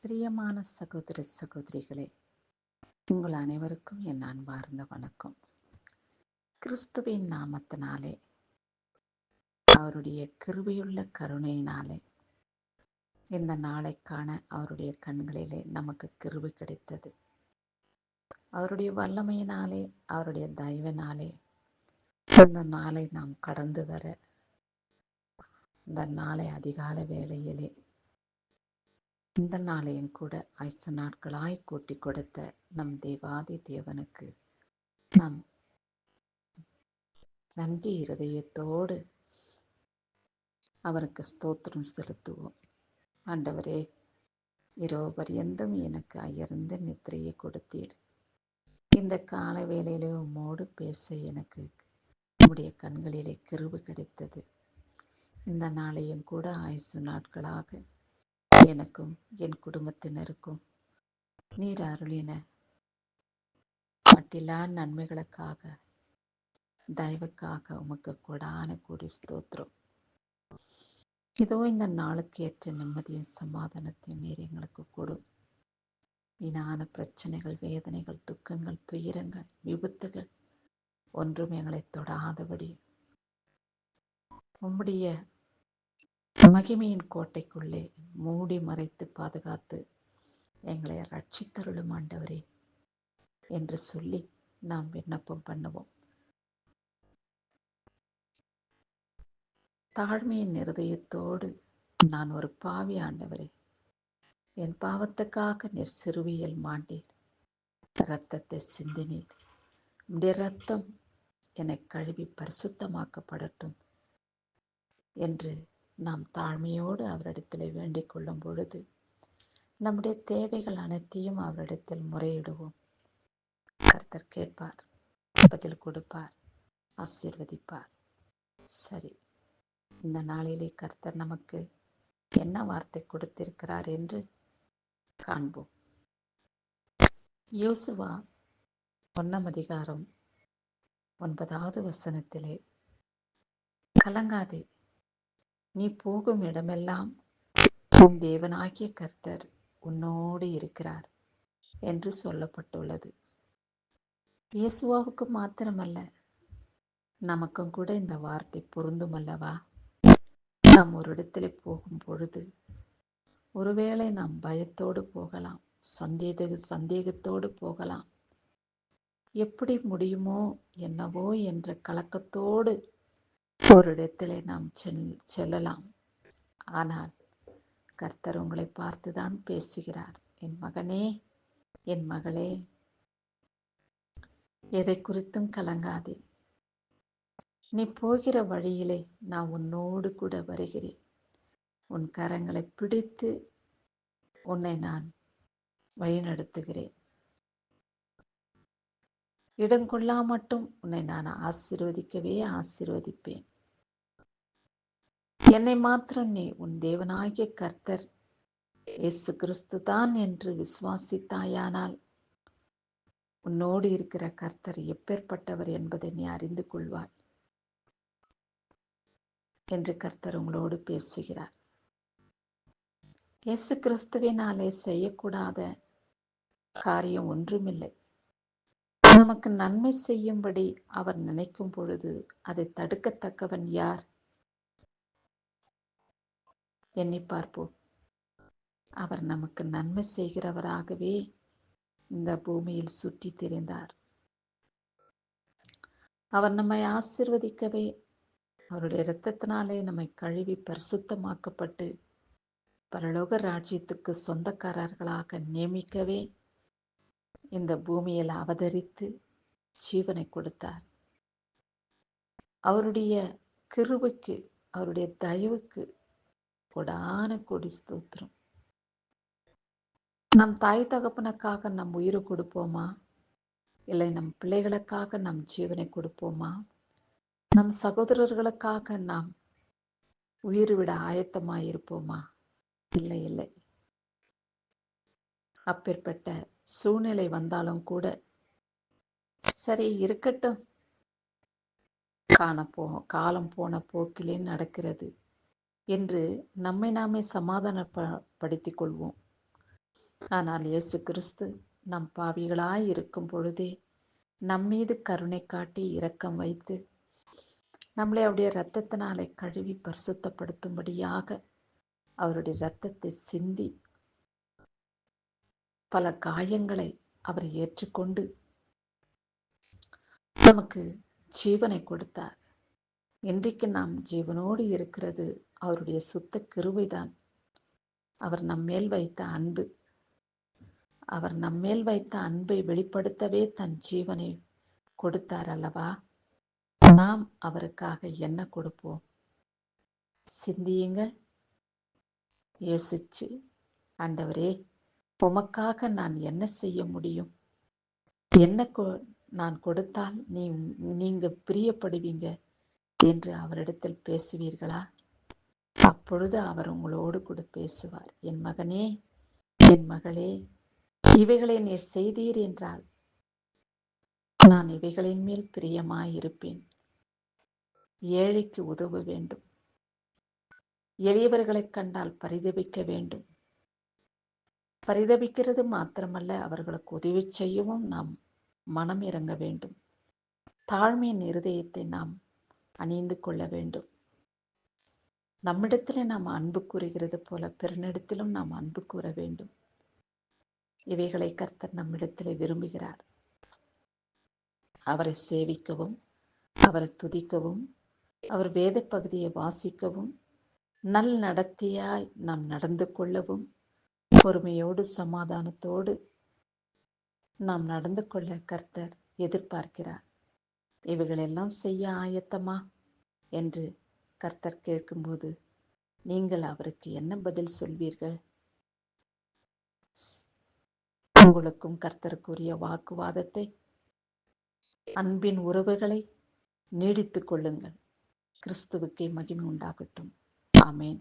பிரியமான சகோதர சகோதரிகளே, உங்கள் அனைவருக்கும் என் அன்பார்ந்த வணக்கம். கிறிஸ்துவின் நாமத்தினாலே, அவருடைய கிருபையுள்ள கருணையினாலே இந்த நாளை காண அவருடைய கண்களிலே நமக்கு கிருபை கிடைத்தது. அவருடைய வல்லமையினாலே, அவருடைய தயவினாலே இந்த நாளை நாம் கடந்து வர, இந்த நாளை அதிகாலை வேளையிலே இந்த நாளையும் கூட 5 நாட்களாய் கூட்டி கொடுத்த நம் தேவாதி தேவனுக்கு நாம் நன்றி இருதயத்தோடு அவருக்கு ஸ்தோத்திரம் செலுத்துவோம். ஆண்டவரே, இரவு பரியந்தம் எனக்கு அயர்ந்த நித்திரையை கொடுத்தீர். இந்த கால வேளையிலே உம்மோடு பேச எனக்கு உம்முடைய கண்களிலே கிருபை கிடைத்தது. இந்த நாளையும் கூட 5 நாட்களாக எனக்கும் என் குடும்பத்தினருக்கும் நீர் அருளின மட்டில்லா நன்மைகளுக்காக, தயவுக்காக உமக்கு கொடான கூடி ஸ்தோத்திரம். இதோ இந்த நாளுக்கு ஏற்ற நிம்மதியும் சமாதானத்தையும் நீர் எங்களுக்கு கொடும். வீணான பிரச்சனைகள், வேதனைகள், துக்கங்கள், துயரங்கள், விபத்துகள் ஒன்றும் எங்களை தொடாதபடி உம்முடைய மகிமையின் கோட்டைக்குள்ளே மூடி மறைத்து பாதுகாத்து எங்களை ரட்சித்தருளும் ஆண்டவரே என்று சொல்லி நாம் விண்ணப்பம் பண்ணுவோம். தாழ்மையின் இருதயத்தோடு, நான் ஒரு பாவி ஆண்டவரே, என் பாவத்துக்காக நீர் சிறுவியல் மாண்டீர், இரத்தத்தை சிந்தினீர். உம்முடைய இரத்தம் என்னை கழுவி பரிசுத்தமாக்கப்படட்டும் என்று நாம் தாழ்மையோடு அவரிடத்தில் வேண்டிக் கொள்ளும் பொழுது நம்முடைய தேவைகள் அனைத்தையும் அவரிடத்தில் முறையிடுவோம். கர்த்தர் கேட்பார், பதில் கொடுப்பார், ஆசீர்வதிப்பார். சரி, இந்த நாளிலே கர்த்தர் நமக்கு என்ன வார்த்தை கொடுத்திருக்கிறார் என்று காண்போம். யோசுவா 1 அதிகாரம் 9வது வசனத்திலே, கலங்காதே, நீ போகும் இடமெல்லாம் உன் தேவனாகிய கர்த்தர் உன்னோடு இருக்கிறார் என்று சொல்லப்பட்டுள்ளது. இயேசுவாவுக்கு மாத்திரமல்ல, நமக்கும் கூட இந்த வார்த்தை பொருந்தும் அல்லவா? நாம் ஒரு இடத்துல போகும் பொழுது ஒருவேளை நாம் பயத்தோடு போகலாம், சந்தேகத்தோடு போகலாம், எப்படி முடியுமோ என்னவோ என்ற கலக்கத்தோடு ஒரு இடத்திலே நாம் செல்லலாம். ஆனால் கர்த்தர் உங்களை பார்த்துதான் பேசுகிறார். என் மகனே, என் மகளே, எதை குறித்தும் கலங்காதே. நீ போகிற வழியிலே நான் உன்னோடு கூட வருகிறேன். உன் கரங்களை பிடித்து உன்னை நான் வழிநடத்துகிறேன். இடங்கொள்ளா மட்டும் உன்னை நான் ஆசீர்வதிக்கவே ஆசீர்வதிப்பேன். என்னை மாத்திரம் நீ உன் தேவனாகிய கர்த்தர் இயேசு கிறிஸ்து தான் என்று விசுவாசித்தாயானால் உன்னோடு இருக்கிற கர்த்தர் எப்பேற்பட்டவர் என்பதை நீ அறிந்து கொள்வாய் என்று கர்த்தர் உங்களோடு பேசுகிறார். இயேசு கிறிஸ்துவினாலே செய்யக்கூடாத காரியம் ஒன்றுமில்லை. நமக்கு நன்மை செய்யும்படி அவர் நினைக்கும் பொழுது அதை தடுக்கத்தக்கவன் யார்? எண்ணி பார்ப்போம். அவர் நமக்கு நன்மை செய்கிறவராகவே இந்த பூமியில் சுற்றி திரிந்தார். அவர் நம்மை ஆசீர்வதிக்கவே, அவருடைய இரத்தத்தினாலே நம்மை கழுவி பரிசுத்தமாக்கப்பட்டு பரலோக ராஜ்யத்துக்கு சொந்தக்காரர்களாக நியமிக்கவே இந்த பூமியில் அவதரித்து ஜீவனை கொடுத்தார். அவருடைய கிருபைக்கு, அவருடைய தயவுக்கு கொடான கொடி ஸ்தோத்திரம். நம் தாய் தகப்பனுக்காக நம் உயிரை கொடுப்போமா? இல்லை நம் பிள்ளைகளுக்காக நம் ஜீவனை கொடுப்போமா? நம் சகோதரர்களுக்காக நாம் உயிர் விட ஆயத்தமாயிருப்போமா? இல்லை இல்லை. அப்பேற்பட்ட சூழ்நிலை வந்தாலும் கூட சரி இருக்கட்டும், காலம் போன போக்கிலே நடக்கிறது என்று நம்மை நாமே சமாதானப்படுத்திக் கொள்வோம். ஆனால் இயேசு கிறிஸ்து நம் பாவிகளாய் இருக்கும் பொழுதே நம்மீது கருணை காட்டி இரக்கம் வைத்து நம்மளை அவருடைய இரத்தத்தினாலே கழுவி பரிசுத்தப்படுத்தும்படியாக அவருடைய இரத்தத்தை சிந்தி பல காயங்களை அவர் ஏற்றுக்கொண்டு நமக்கு ஜீவனை கொடுத்தார். இன்றைக்கு நாம் ஜீவனோடு இருக்கிறது அவருடைய சுத்த கிருபைதான். அவர் நம்மேல் வைத்த அன்பு. அவர் நம்மேல் வைத்த அன்பை வெளிப்படுத்தவே தன் ஜீவனை கொடுத்தார் அல்லவா? நாம் அவருக்காக என்ன கொடுப்போம்? சிந்தியுங்கள், யோசிச்சு, ஆண்டவரே, உமக்காக நான் என்ன செய்ய முடியும்? என்ன நான் கொடுத்தால் நீங்க பிரியப்படுவீங்க என்று அவரிடத்தில் பேசுவீர்களா? அப்பொழுது அவர் உங்களோடு கூட பேசுவார். என் மகனே, என் மகளே, இவைகளை நீர் செய்தீர் என்றால் நான் இவைகளின் மேல் பிரியமாயிருப்பேன். ஏழைக்கு உதவ வேண்டும், எளியவர்களைக் கண்டால் பரிதபிக்க வேண்டும். பரிதபிக்கிறது மாத்திரமல்ல, அவர்களுக்கு உதவி செய்யவும் நாம் மனம் இறங்க வேண்டும். தாழ்மையின் இருதயத்தை நாம் அணிந்து கொள்ள வேண்டும். நம்மிடத்திலே நாம் அன்பு கூறுகிறது போல பிறனிடத்திலும் நாம் அன்பு கூற வேண்டும். இவைகளை கர்த்தர் நம்மிடத்திலே விரும்புகிறார். அவரை சேவிக்கவும், அவரை துதிக்கவும், அவர் வேத பகுதியை வாசிக்கவும், நல் நடத்தியாய் நாம் நடந்து கொள்ளவும், பொறுமையோடு சமாதானத்தோடு நாம் நடந்து கொள்ள கர்த்தர் எதிர்பார்க்கிறார். இவைகளெல்லாம் செய்ய ஆயத்தமா என்று கர்த்தர் கேட்கும்போது நீங்கள் அவருக்கு என்ன பதில் சொல்வீர்கள்? உங்களுக்கும் கர்த்தருக்குரிய வாக்குவாதத்தை, அன்பின் உறவுகளை நீடித்துக் கொள்ளுங்கள். கிறிஸ்துவுக்கே மகிமை உண்டாகட்டும். ஆமேன்.